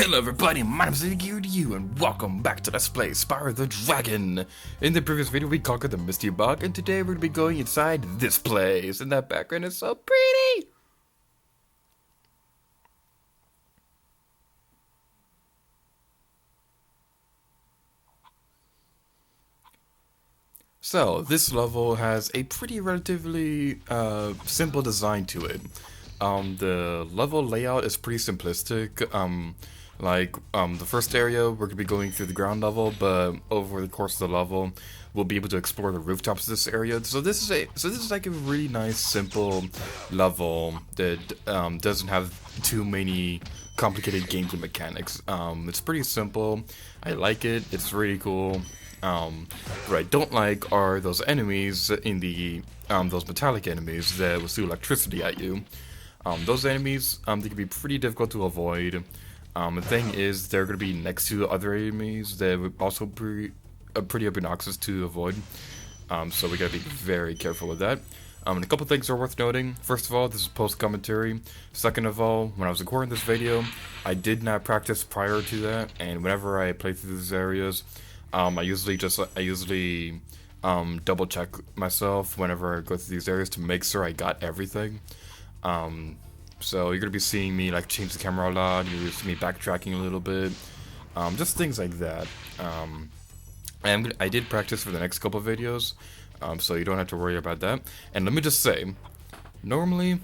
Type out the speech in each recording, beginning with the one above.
Hello everybody, my name is Anywho, and welcome back to Let's Play Spyro the Dragon. In the previous video we conquered the Misty Bog, and today we're going to be going inside this place, and that background is so pretty! So, this level has a pretty relatively simple design to it. The level layout is pretty simplistic. The first area, we're going to be going through the ground level, but over the course of the level, we'll be able to explore the rooftops of this area. So this is like a really nice, simple level that doesn't have too many complicated gameplay mechanics. It's pretty simple. I like it. It's really cool. What I don't like are those enemies in the those metallic enemies that will shoot electricity at you. Those enemies, they can be pretty difficult to avoid. The thing is, they're going to be next to other enemies that would also be pretty obnoxious to avoid. So we got to be very careful with that. And a couple things are worth noting. First of all, this is post-commentary. Second of all, when I was recording this video, I did not practice prior to that, and whenever I play through these areas, I usually double check myself whenever I go through these areas to make sure I got everything. So you're gonna be seeing me like change the camera a lot. You're gonna see me backtracking a little bit, just things like that. I did practice for the next couple of videos, so you don't have to worry about that. And let me just say, normally,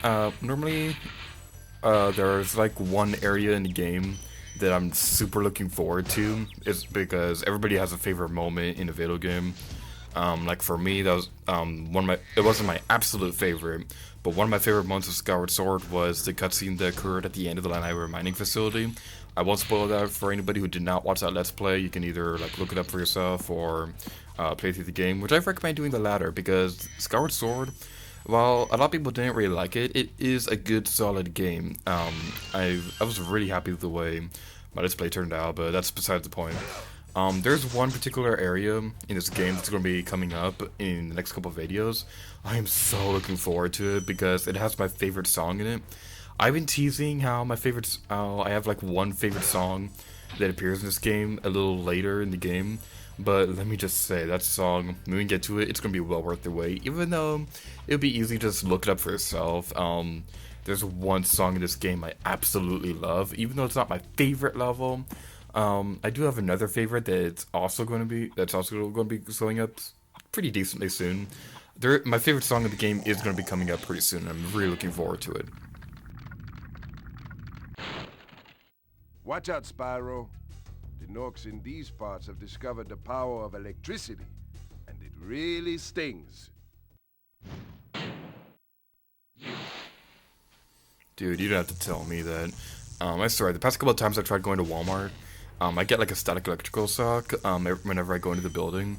there's like one area in the game that I'm super looking forward to. Is because everybody has a favorite moment in a video game. Like for me, that was it wasn't my absolute favorite, but one of my favorite moments of Skyward Sword was the cutscene that occurred at the end of the Lanai mining facility. I won't spoil that for anybody who did not watch that Let's Play. You can either like look it up for yourself or play through the game, which I recommend doing the latter, because Skyward Sword, while a lot of people didn't really like it, it is a good, solid game. I was really happy with the way my Let's Play turned out, but that's besides the point. There's one particular area in this game that's going to be coming up in the next couple of videos. I am so looking forward to it because it has my favorite song in it. I've been teasing how I have like one favorite song that appears in this game a little later in the game, but let me just say, that song, when we get to it, it's going to be well worth the wait, even though it would be easy to just look it up for yourself. There's one song in this game I absolutely love, even though it's not my favorite level. I do have another favorite that's also going to be showing up pretty decently soon. My favorite song of the game is going to be coming up pretty soon, and I'm really looking forward to it. Watch out, Spyro. The Norks in these parts have discovered the power of electricity, and it really stings. Dude, you don't have to tell me that. I swear, the past couple of times I tried going to Walmart, I get like a static electrical shock whenever I go into the building.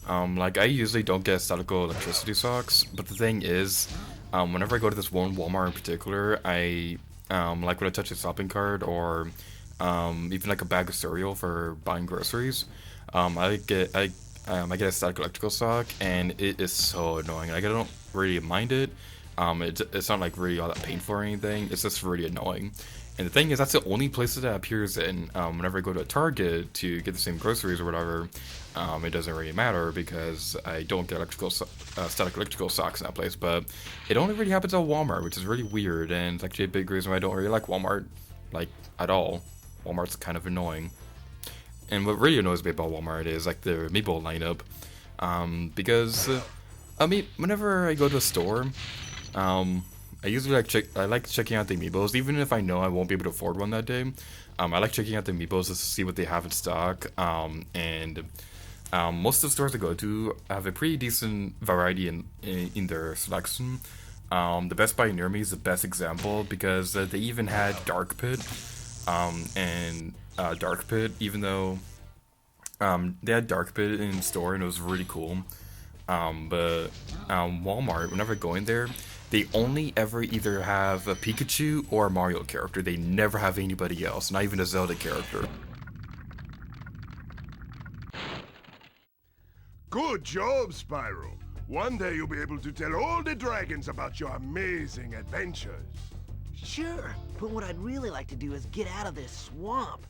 Like I usually don't get statical electricity shocks, but the thing is, whenever I go to this one Walmart in particular, I like when I touch a shopping cart or even like a bag of cereal for buying groceries, I get a static electrical shock, and it is so annoying. Like I don't really mind it. It's not like really all that painful or anything. It's just really annoying. And the thing is, that's the only place that appears in. Whenever I go to a Target to get the same groceries or whatever, it doesn't really matter because I don't get static electrical shocks in that place. But it only really happens at Walmart, which is really weird, and it's actually a big reason why I don't really like Walmart, like, at all. Walmart's kind of annoying. And what really annoys me about Walmart is, like, the Amiibo lineup. Because, whenever I go to a store, I usually like checking out the Amiibos, even if I know I won't be able to afford one that day. I like checking out the Amiibos just to see what they have in stock. Most of the stores I go to have a pretty decent variety in their selection. The Best Buy near me is the best example because they even had Dark Pit, Dark Pit, even though they had Dark Pit in store and it was really cool. But Walmart, whenever I go in there, they only ever either have a Pikachu or a Mario character. They never have anybody else, not even a Zelda character. Good job, Spyro. One day you'll be able to tell all the dragons about your amazing adventures. Sure, but what I'd really like to do is get out of this swamp.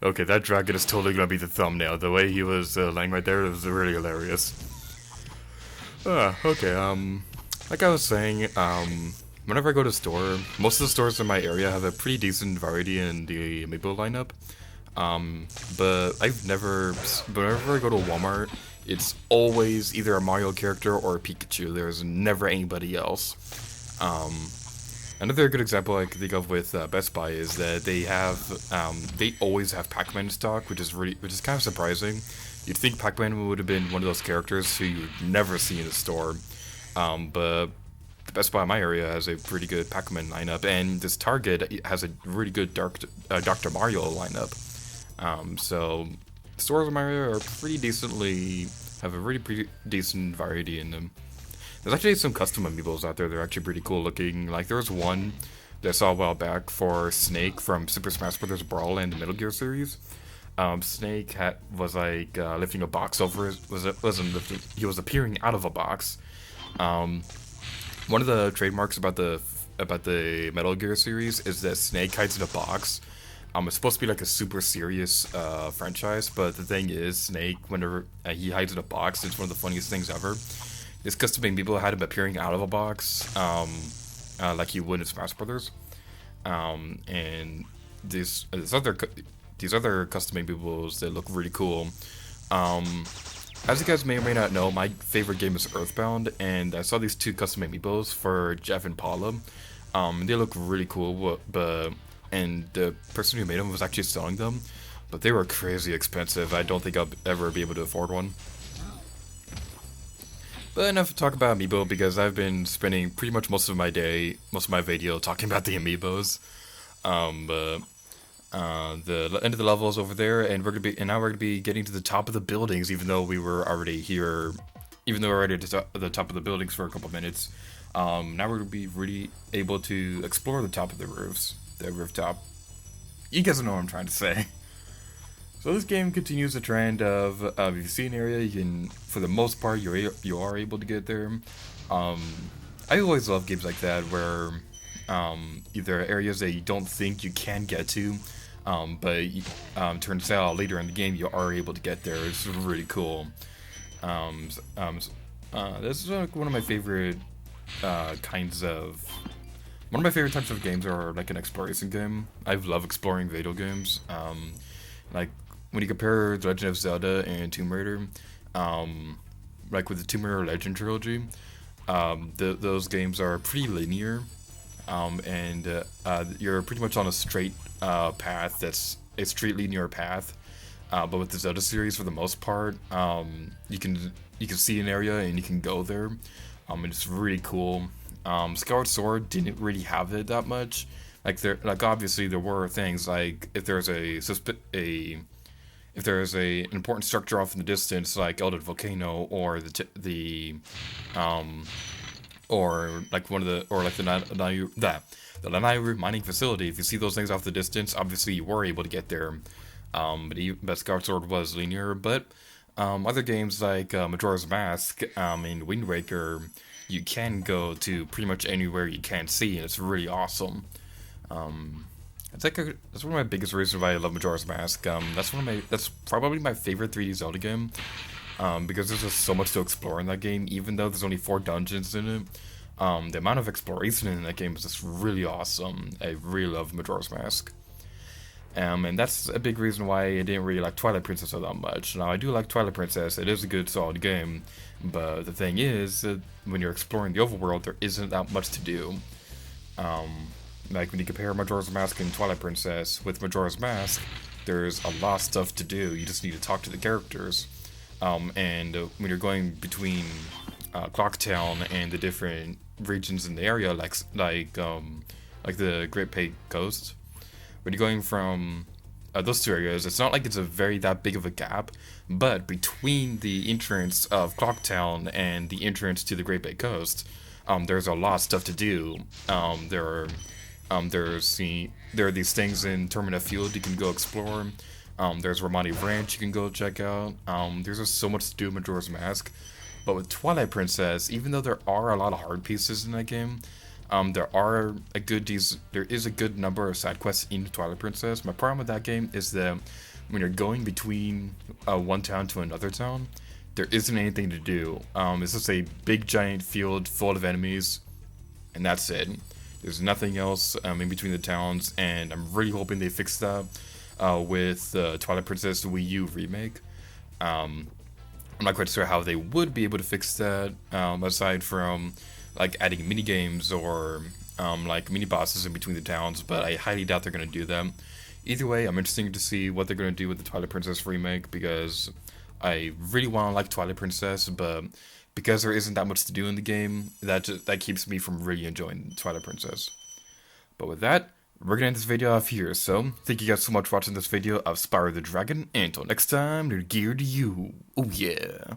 Okay, that dragon is totally gonna be the thumbnail. The way he was laying right there was really hilarious. Okay, like I was saying, whenever I go to a store, most of the stores in my area have a pretty decent variety in the amiibo lineup. But whenever I go to Walmart, it's always either a Mario character or a Pikachu. There's never anybody else. Another good example I can think of with Best Buy is that they always have Pac-Man in stock, which is kind of surprising. You'd think Pac-Man would have been one of those characters who you'd never see in the store, but the Best Buy in my area has a pretty good Pac-Man lineup, and this Target has a really good Dr. Mario lineup. So stores in my area are have a really pretty decent variety in them. There's actually some custom amiibos out there that are actually pretty cool looking. Like there was one that I saw a while back for Snake from Super Smash Bros. Brawl and the Metal Gear series. Snake was like lifting a box over wasn't lifting. He was appearing out of a box. One of the trademarks about the Metal Gear series is that Snake hides in a box. It's supposed to be like a super serious franchise, but the thing is, Snake, whenever he hides in a box, it's one of the funniest things ever. This custom people had him appearing out of a box, like you would in Smash Brothers, and these other custom amiibos that look really cool. As you guys may or may not know, my favorite game is Earthbound, and I saw these two custom amiibos for Jeff and Paula. They look really cool, and the person who made them was actually selling them, but they were crazy expensive. I don't think I'll ever be able to afford one. But enough to talk about Amiibo, because I've been spending pretty much most of my video talking about the Amiibos. The end of the level is over there, and now we're gonna be getting to the top of the buildings, even though we were already here, even though we're already at the top of the buildings for a couple minutes. Now we're gonna be really able to explore the top of the rooftop. You guys know what I'm trying to say. So this game continues the trend of if you see an area, you can, for the most part, you are able to get there. I always love games like that where either areas that you don't think you can get to, but turns out later in the game you are able to get there. It's really cool. This is one of my favorite types of games are like an exploration game. I love exploring video games. Like when you compare The Legend of Zelda and Tomb Raider, like with the Tomb Raider Legend trilogy, those games are pretty linear, and you're pretty much on a straight path. That's a straight linear path. But with the Zelda series, for the most part, you can see an area and you can go there. And it's really cool. Skyward Sword didn't really have it that much. Obviously there were things like if there's an important structure off in the distance, like Eldritch Volcano, or the Lanayru mining facility. If you see those things off the distance, obviously you were able to get there. But Skyward Sword was linear. But other games like Majora's Mask and Wind Waker, you can go to pretty much anywhere you can see, and it's really awesome. That's one of my biggest reasons why I love Majora's Mask. That's probably my favorite 3D Zelda game, because there's just so much to explore in that game. Even though there's only 4 dungeons in it, the amount of exploration in that game is just really awesome. I really love Majora's Mask. And that's a big reason why I didn't really like Twilight Princess all that much. Now, I do like Twilight Princess. It is a good, solid game. But the thing is, when you're exploring the overworld, there isn't that much to do. Like, when you compare Majora's Mask and Twilight Princess, with Majora's Mask, there's a lot of stuff to do. You just need to talk to the characters. And when you're going between Clocktown and the different regions in the area, like the Great Bay Coast, when you're going from those two areas, it's not like it's that big of a gap, but between the entrance of Clocktown and the entrance to the Great Bay Coast, there's a lot of stuff to do. There are these things in Termina Field you can go explore. There's Romani Ranch you can go check out. There's just so much to do in Majora's Mask. But with Twilight Princess, even though there are a lot of hard pieces in that game, there is a good number of side quests in Twilight Princess. My problem with that game is that when you're going between one town to another town, there isn't anything to do. It's just a big giant field full of enemies, and that's it. There's nothing else in between the towns, and I'm really hoping they fix that with Twilight Princess Wii U remake. I'm not quite sure how they would be able to fix that, aside from like adding mini games or like mini bosses in between the towns, but I highly doubt they're gonna do that. Either way, I'm interested to see what they're gonna do with the Twilight Princess remake, because I really want to like Twilight Princess, but because there isn't that much to do in the game, that keeps me from really enjoying Twilight Princess. But with that, we're gonna end this video off here. So thank you guys so much for watching this video of Spyro the Dragon, and until next time, gear to you. Oh yeah.